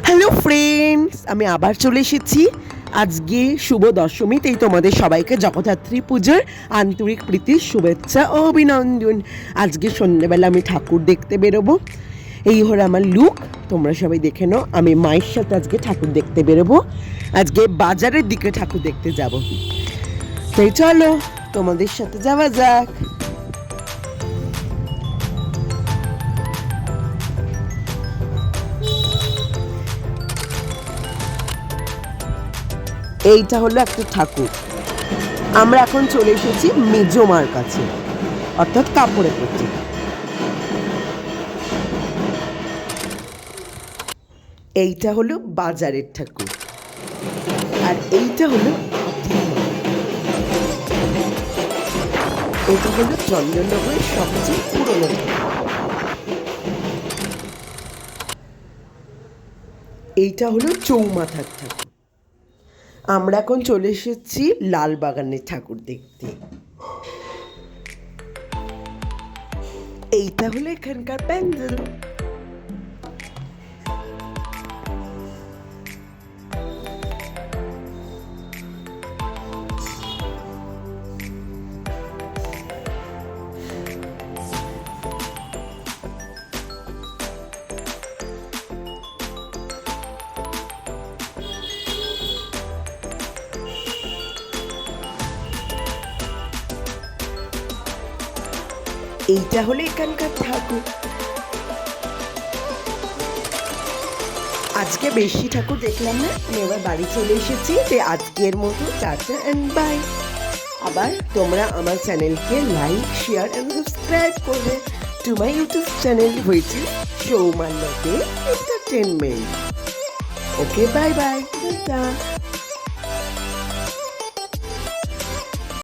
Hello friends, আমি আবার চলে এসেছি। আজকে শুভ দশমীতেই তোমাদের সবাইকে জগদ্ধাত্রী পুজোর আন্তরিক প্রীতির শুভেচ্ছা ও অভিনন্দন। আজকে সন্ধ্যেবেলা আমি ঠাকুর দেখতে বেরোবো। এই হলো আমার লুক, তোমরা সবাই দেখে নাও। আমি মায়ের সাথে আজকে ঠাকুর দেখতে বেরোবো। আজকে বাজারের দিকে ঠাকুর দেখতে যাব। তাই চলো তোমাদের সাথে যাওয়া যাক। এইটা হলো একটা ঠাকুর। আমরা এখন চলে এসেছি মেজমার কাছে, অর্থাৎ কাপড়ের প্রতি। এইটা হলো বাজারের ঠাকুর, আর এইটা হলো এটা হলো চন্দননগরের সবচেয়ে পুরনো ঠাকুর। এইটা হলো চৌমাথার ঠাকুর। আমরা এখন চলে এসেছি লালবাগানের ঠাকুর দেখতে। এইটা হলো এখানকার প্যান্ডেল। এইটা হলো এখানকার ঠাকুর। আজকে বেশি ঠাকুর দেখলাম না, আমি এবার বাড়ি চলে এসেছি। যে আজকের মতো টাটা এন্ড বাই। আবার তোমরা আমার চ্যানেলকে লাইক, শেয়ার এন্ড সাবস্ক্রাইব করবে to my YouTube channel, which is Soumanya Dey entertainment. Okay, bye bye, tata.